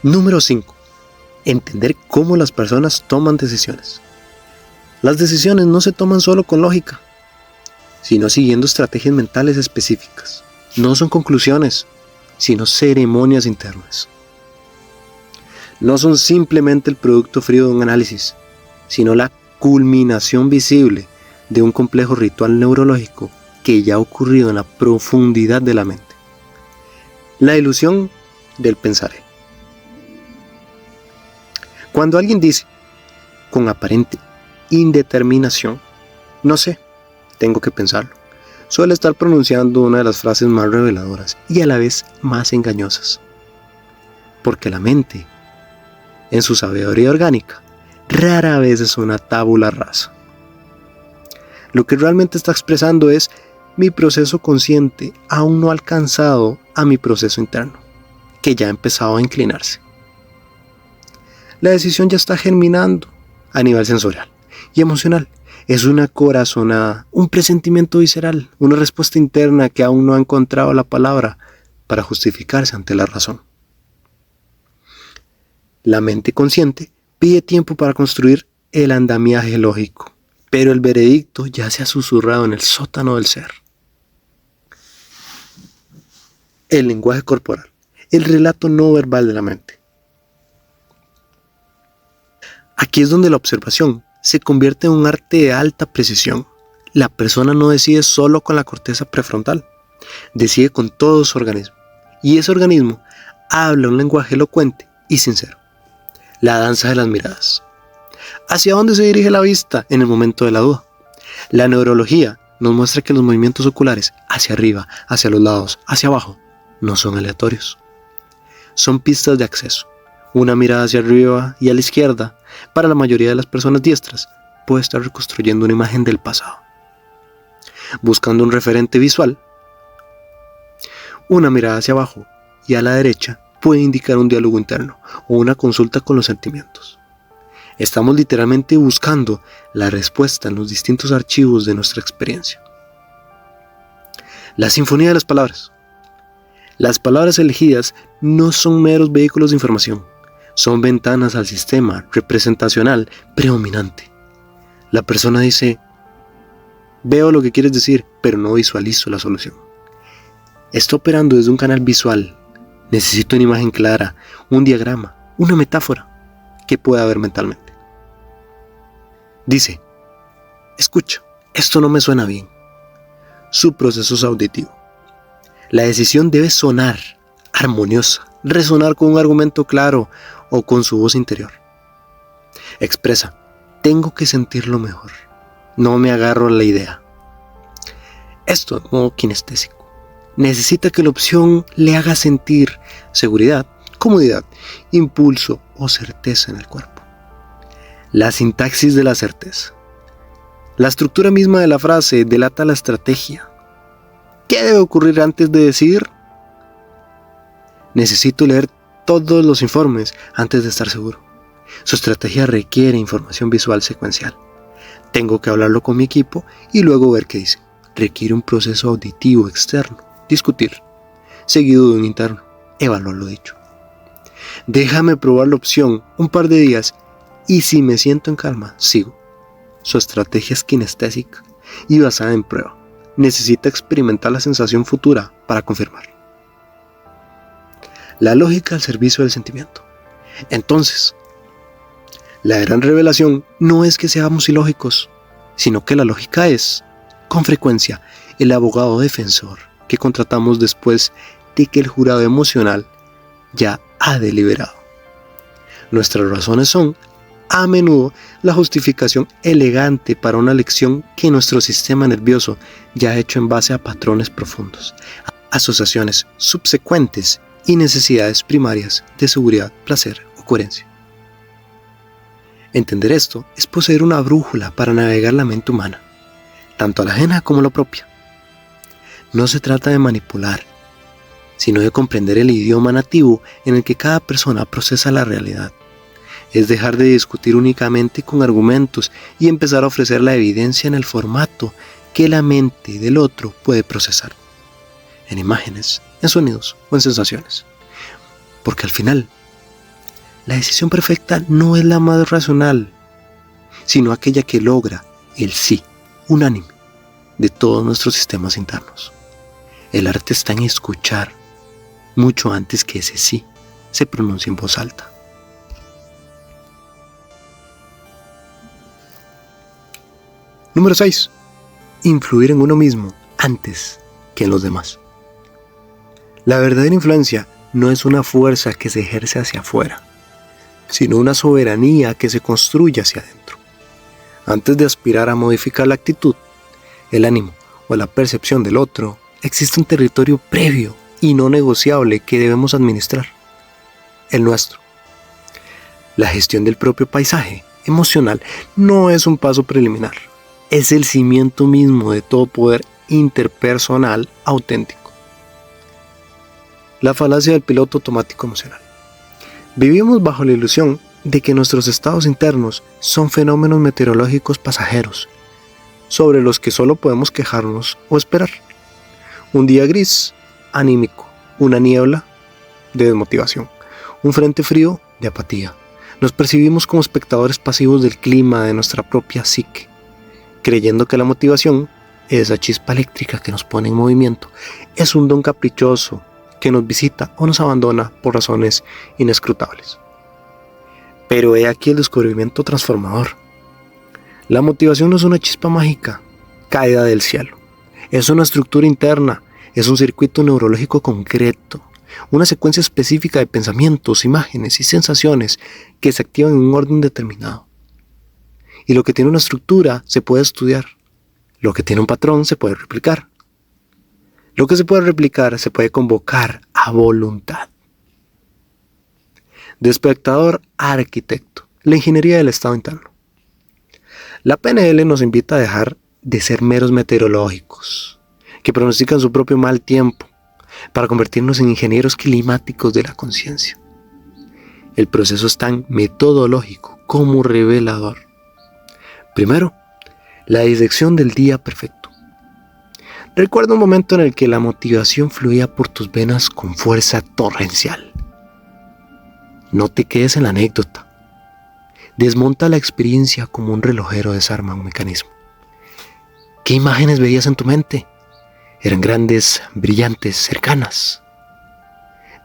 Número 5. Entender cómo las personas toman decisiones. Las decisiones no se toman solo con lógica, sino siguiendo estrategias mentales específicas. No son conclusiones, sino ceremonias internas. No son simplemente el producto frío de un análisis, sino la culminación visible de un complejo ritual neurológico que ya ha ocurrido en la profundidad de la mente. La ilusión del pensaré. Cuando alguien dice, con aparente indeterminación, no sé, tengo que pensarlo, suele estar pronunciando una de las frases más reveladoras y a la vez más engañosas. Porque la mente, en su sabiduría orgánica, rara vez es una tabula rasa. Lo que realmente está expresando es: mi proceso consciente aún no ha alcanzado a mi proceso interno, que ya ha empezado a inclinarse. La decisión ya está germinando a nivel sensorial y emocional. Es una corazonada, un presentimiento visceral, una respuesta interna que aún no ha encontrado la palabra para justificarse ante la razón. La mente consciente pide tiempo para construir el andamiaje lógico, pero el veredicto ya se ha susurrado en el sótano del ser. El lenguaje corporal, el relato no verbal de la mente. Aquí es donde la observación se convierte en un arte de alta precisión. La persona no decide solo con la corteza prefrontal, decide con todo su organismo. Y ese organismo habla un lenguaje elocuente y sincero. La danza de las miradas. ¿Hacia dónde se dirige la vista en el momento de la duda? La neurología nos muestra que los movimientos oculares hacia arriba, hacia los lados, hacia abajo, no son aleatorios. Son pistas de acceso. Una mirada hacia arriba y a la izquierda, para la mayoría de las personas diestras, puede estar reconstruyendo una imagen del pasado. Buscando un referente visual, una mirada hacia abajo y a la derecha puede indicar un diálogo interno o una consulta con los sentimientos. Estamos literalmente buscando la respuesta en los distintos archivos de nuestra experiencia. La sinfonía de las palabras. Las palabras elegidas no son meros vehículos de información, son ventanas al sistema representacional predominante. La persona dice: veo lo que quieres decir, pero no visualizo la solución. Está operando desde un canal visual. Necesito una imagen clara, un diagrama, una metáfora que pueda ver mentalmente. Dice: escucha, esto no me suena bien. Su proceso es auditivo. La decisión debe sonar armoniosa, resonar con un argumento claro o con su voz interior. Expresa: tengo que sentirlo mejor. No me agarro a la idea. Esto es modo kinestésico. Necesita que la opción le haga sentir seguridad, comodidad, impulso o certeza en el cuerpo. La sintaxis de la certeza. La estructura misma de la frase delata la estrategia. ¿Qué debe ocurrir antes de decidir? Necesito leer todos los informes antes de estar seguro. Su estrategia requiere información visual secuencial. Tengo que hablarlo con mi equipo y luego ver qué dicen. Requiere un proceso auditivo externo. Discutir, seguido de un interno, evaluar lo dicho. Déjame probar la opción un par de días y si me siento en calma, sigo. Su estrategia es kinestésica y basada en prueba. Necesita experimentar la sensación futura para confirmar. La lógica al servicio del sentimiento. Entonces, la gran revelación no es que seamos ilógicos, sino que la lógica es, con frecuencia, el abogado defensor que contratamos después de que el jurado emocional ya ha deliberado. Nuestras razones son, a menudo, la justificación elegante para una elección que nuestro sistema nervioso ya ha hecho en base a patrones profundos, asociaciones subsecuentes y necesidades primarias de seguridad, placer o coherencia. Entender esto es poseer una brújula para navegar la mente humana, tanto la ajena como la propia. No se trata de manipular, sino de comprender el idioma nativo en el que cada persona procesa la realidad. Es dejar de discutir únicamente con argumentos y empezar a ofrecer la evidencia en el formato que la mente del otro puede procesar, en imágenes, en sonidos o en sensaciones. Porque al final, La decisión perfecta no es la más racional, sino aquella que logra el sí unánime de todos nuestros sistemas internos. El arte está en escuchar mucho antes que ese sí se pronuncie en voz alta. Número 6. Influir en uno mismo antes que en los demás. La verdadera influencia no es una fuerza que se ejerce hacia afuera, sino una soberanía que se construye hacia adentro. Antes de aspirar a modificar la actitud, el ánimo o la percepción del otro, existe un territorio previo y no negociable que debemos administrar, el nuestro. La gestión del propio paisaje emocional no es un paso preliminar, es el cimiento mismo de todo poder interpersonal auténtico. La falacia del piloto automático emocional. Vivimos bajo la ilusión de que nuestros estados internos son fenómenos meteorológicos pasajeros, sobre los que solo podemos quejarnos o esperar. Un día gris, anímico, una niebla de desmotivación, un frente frío de apatía. Nos percibimos como espectadores pasivos del clima de nuestra propia psique, creyendo que la motivación, esa chispa eléctrica que nos pone en movimiento, es un don caprichoso que nos visita o nos abandona por razones inescrutables. Pero he aquí el descubrimiento transformador. La motivación no es una chispa mágica caída del cielo. Es una estructura interna, es un circuito neurológico concreto, una secuencia específica de pensamientos, imágenes y sensaciones que se activan en un orden determinado. Y lo que tiene una estructura se puede estudiar. Lo que tiene un patrón se puede replicar. Lo que se puede replicar se puede convocar a voluntad. De espectador a arquitecto, la ingeniería del estado interno. La PNL nos invita a dejar de ser meros meteorológicos, que pronostican su propio mal tiempo, para convertirnos en ingenieros climáticos de la conciencia. El proceso es tan metodológico como revelador. Primero, la disección del día perfecto. Recuerda un momento en el que la motivación fluía por tus venas con fuerza torrencial. No te quedes en la anécdota. Desmonta la experiencia como un relojero desarma un mecanismo. ¿Qué imágenes veías en tu mente? Eran grandes, brillantes, cercanas.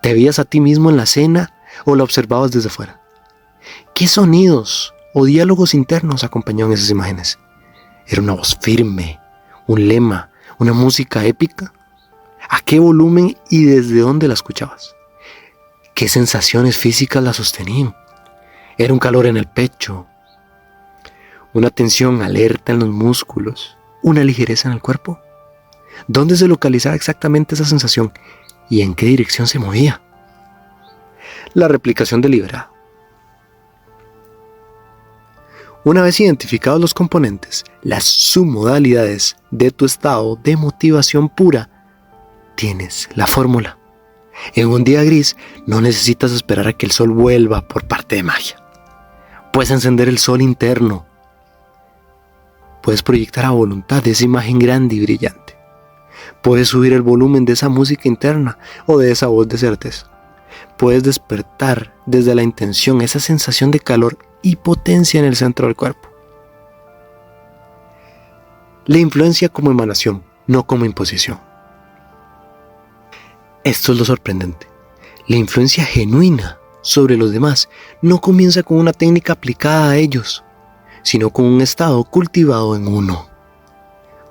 ¿Te veías a ti mismo en la escena o la observabas desde fuera? ¿Qué sonidos o diálogos internos acompañaban esas imágenes? ¿Era una voz firme, un lema, una música épica? ¿A qué volumen y desde dónde la escuchabas? ¿Qué sensaciones físicas la sostenían? ¿Era un calor en el pecho, una tensión alerta en los músculos, una ligereza en el cuerpo? ¿Dónde se localizaba exactamente esa sensación y en qué dirección se movía? La replicación deliberada. Una vez identificados los componentes, las submodalidades de tu estado de motivación pura, tienes la fórmula. En un día gris no necesitas esperar a que el sol vuelva por parte de magia. Puedes encender el sol interno. Puedes proyectar a voluntad esa imagen grande y brillante. Puedes subir el volumen de esa música interna o de esa voz de certeza. Puedes despertar desde la intención esa sensación de calor y potencia en el centro del cuerpo. La influencia como emanación, no como imposición. Esto es lo sorprendente. La influencia genuina sobre los demás no comienza con una técnica aplicada a ellos, sino con un estado cultivado en uno.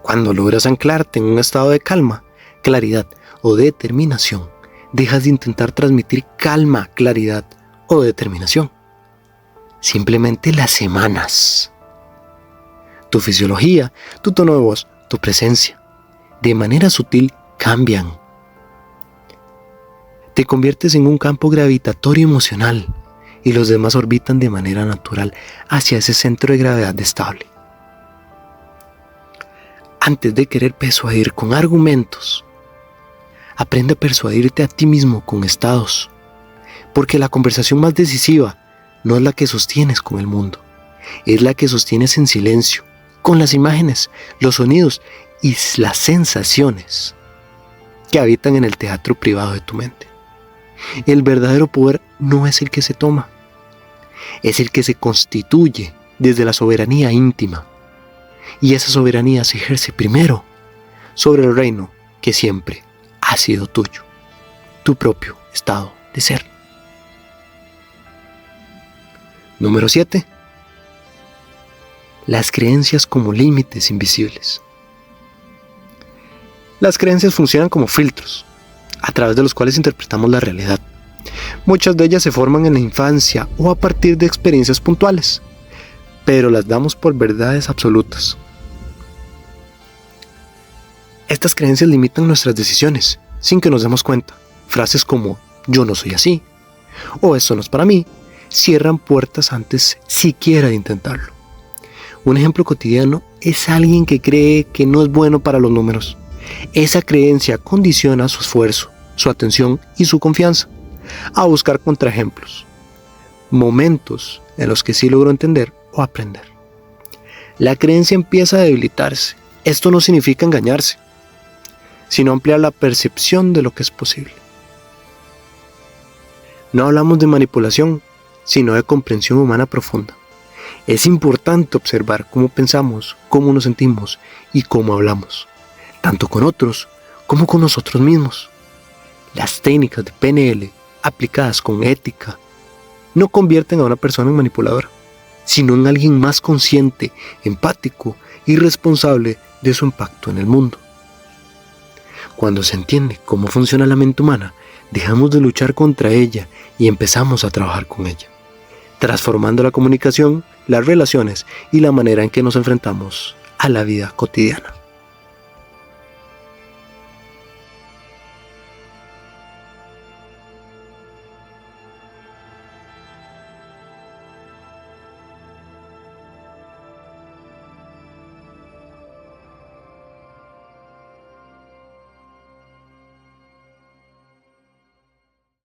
Cuando logras anclarte en un estado de calma, claridad o determinación, dejas de intentar transmitir calma, claridad o determinación. Simplemente las emanas. Tu fisiología, tu tono de voz, tu presencia, de manera sutil cambian. Te conviertes en un campo gravitatorio emocional y los demás orbitan de manera natural hacia ese centro de gravedad estable. Antes de querer persuadir con argumentos, aprende a persuadirte a ti mismo con estados, porque la conversación más decisiva no es la que sostienes con el mundo, es la que sostienes en silencio, con las imágenes, los sonidos y las sensaciones que habitan en el teatro privado de tu mente. El verdadero poder no es el que se toma, es el que se constituye desde la soberanía íntima. Y esa soberanía se ejerce primero sobre el reino que siempre ha sido tuyo, tu propio estado de ser. Número 7. Las creencias como límites invisibles. Las creencias funcionan como filtros, a través de los cuales interpretamos la realidad. Muchas de ellas se forman en la infancia o a partir de experiencias puntuales, pero las damos por verdades absolutas. Estas creencias limitan nuestras decisiones, sin que nos demos cuenta. Frases como, yo no soy así, o esto no es para mí, cierran puertas antes siquiera de intentarlo. Un ejemplo cotidiano es alguien que cree que no es bueno para los números. Esa creencia condiciona su esfuerzo, su atención y su confianza a buscar contraejemplos, momentos en los que sí logró entender o aprender. La creencia empieza a debilitarse. Esto no significa engañarse, sino ampliar la percepción de lo que es posible. No hablamos de manipulación, sino de comprensión humana profunda. Es importante observar cómo pensamos, cómo nos sentimos y cómo hablamos, tanto con otros como con nosotros mismos. Las técnicas de PNL aplicadas con ética no convierten a una persona en manipuladora, sino en alguien más consciente, empático y responsable de su impacto en el mundo. Cuando se entiende cómo funciona la mente humana, dejamos de luchar contra ella y empezamos a trabajar con ella, transformando la comunicación, las relaciones y la manera en que nos enfrentamos a la vida cotidiana.